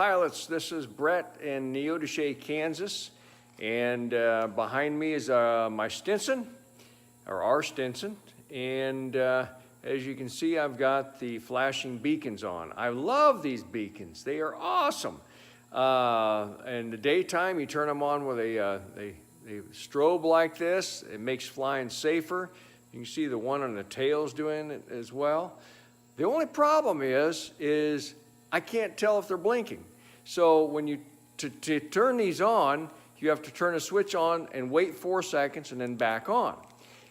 pilots. This is Bret in Neodesha, Kansas, and behind me is my Stinson, or our Stinson, and as you can see, I've got the flashing beacons on. I love these beacons. They are awesome. In the daytime, you turn them on with a strobe like this. It makes flying safer. You can see the one on the tail's doing it as well. The only problem is I can't tell if they're blinking. So when you to turn these on, you have to turn a switch on and wait 4 seconds and then back on.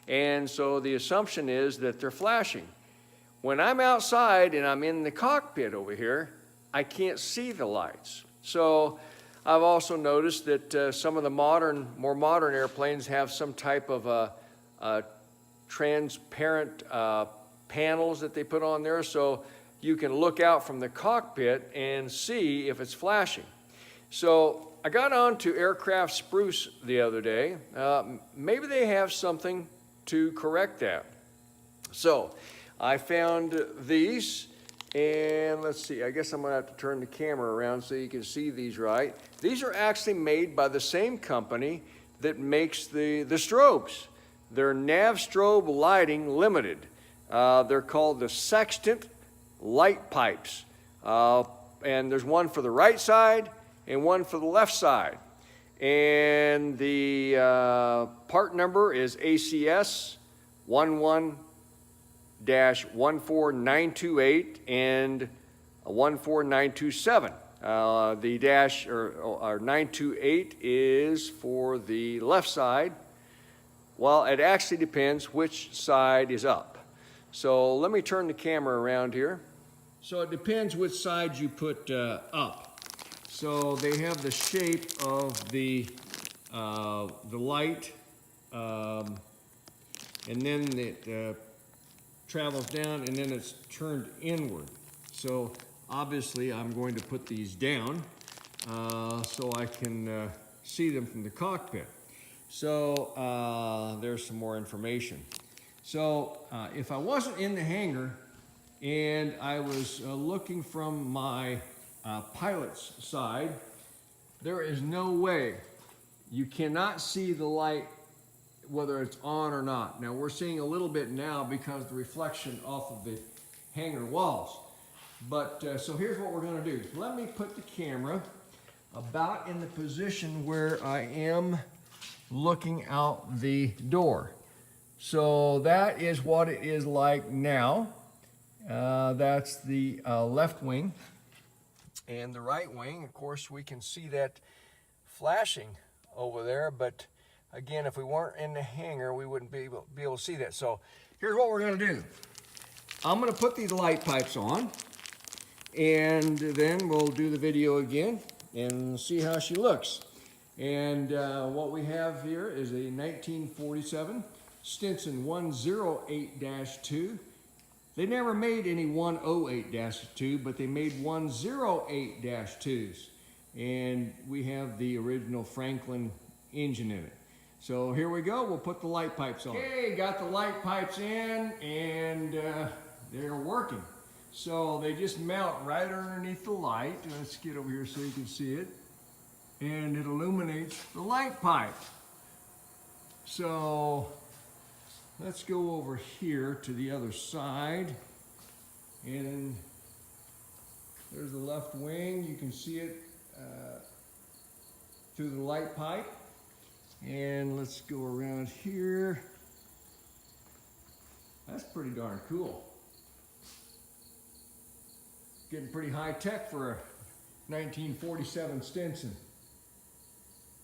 And so the assumption is that they're flashing. When I'm outside and I'm in the cockpit over here, I can't see the lights. So I've also noticed that some of the more modern airplanes have some type of transparent panels that they put on there, so you can look out from the cockpit and see if it's flashing. So I got onto Aircraft Spruce the other day. Maybe they have something to correct that. So I found these, and let's see, I guess I'm gonna have to turn the camera around so you can see these right. These are actually made by the same company that makes the strobes. They're Nav Strobe Lighting Limited. They're called the Sextant light pipes. And there's one for the right side and one for the left side. And the part number is ACS 11-14928 and 14927. The dash or 928 is for the left side. Well, it actually depends which side is up. So let me turn the camera around here. So it depends which side you put up. So they have the shape of the light, and then it travels down, and then it's turned inward. So obviously I'm going to put these down so I can see them from the cockpit. So there's some more information. So if I wasn't in the hangar and I was looking from my pilot's side, there is no way you cannot see the light whether it's on or not. Now we're seeing a little bit now because of the reflection off of the hangar walls. But so here's what we're going to do. Let me put the camera about in the position where I am looking out the door. So that is what it is like now. That's the left wing. And the right wing, of course, we can see that flashing over there, but again, if we weren't in the hangar, we wouldn't be able to see that. So here's what we're going to do. I'm going to put these light pipes on, and then we'll do the video again and see how she looks. And what we have here is a 1947 Stinson 108-2. They never made any 108-2, but they made 108-2s. And we have the original Franklin engine in it. So here we go, we'll put the light pipes on. Okay, got the light pipes in, and they're working. So they just mount right underneath the light. Let's get over here so you can see it. And it illuminates the light pipe. So let's go over here to the other side. And there's the left wing. You can see it through the light pipe. And let's go around here. That's pretty darn cool. Getting pretty high tech for a 1947 Stinson.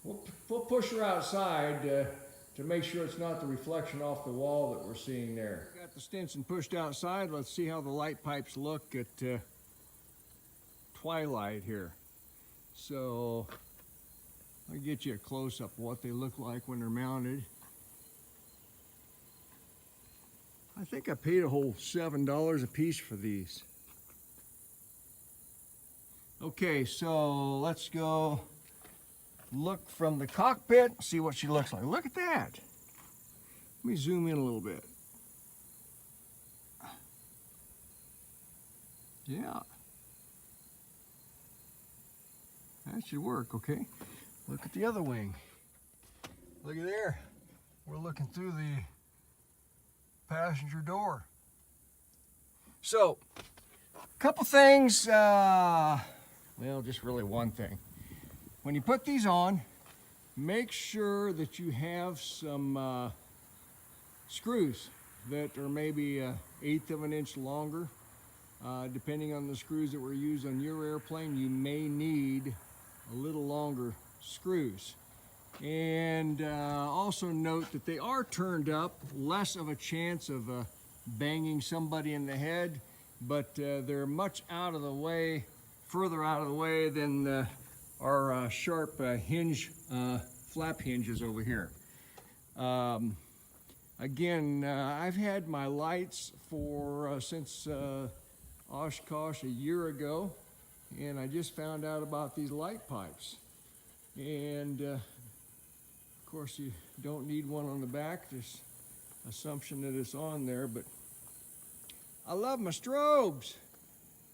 We'll push her outside to make sure it's not the reflection off the wall that we're seeing there. Got the Stinson pushed outside. Let's see how the light pipes look at twilight here. So I'll get you a close-up of what they look like when they're mounted. I think I paid a whole $7 a piece for these. Okay, so let's go look from the cockpit, see what she looks like. Look at that. Let me zoom in a little bit. Yeah. That should work, okay? Look at the other wing. Look at there. We're looking through the passenger door. So, a couple things, well, just really one thing. When you put these on, make sure that you have some screws that are maybe 1/8 of an inch longer. Depending on the screws that were used on your airplane, you may need a little longer screws. And also note that they are turned up, less of a chance of banging somebody in the head, but they're much out of the way, further out of the way than our sharp hinge, flap hinges over here. Again, I've had my lights for since Oshkosh a year ago, and I just found out about these light pipes. And of course, you don't need one on the back. There's assumption that it's on there, but I love my strobes,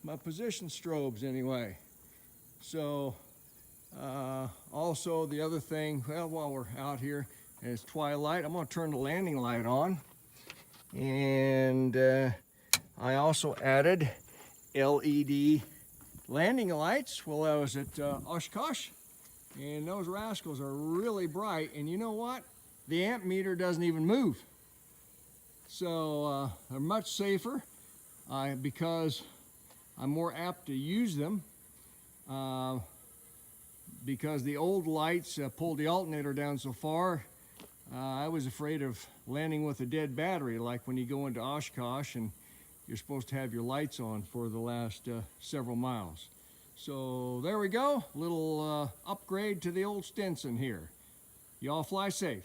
my position strobes anyway. So also the other thing, well, while we're out here and it's twilight, I'm going to turn the landing light on. And I also added LED landing lights while I was at Oshkosh. And those rascals are really bright. And you know what? The amp meter doesn't even move. So they're much safer because I'm more apt to use them. Because the old lights pulled the alternator down so far, I was afraid of landing with a dead battery, like when you go into Oshkosh and you're supposed to have your lights on for the last several miles. So there we go, little upgrade to the old Stinson here. Y'all fly safe.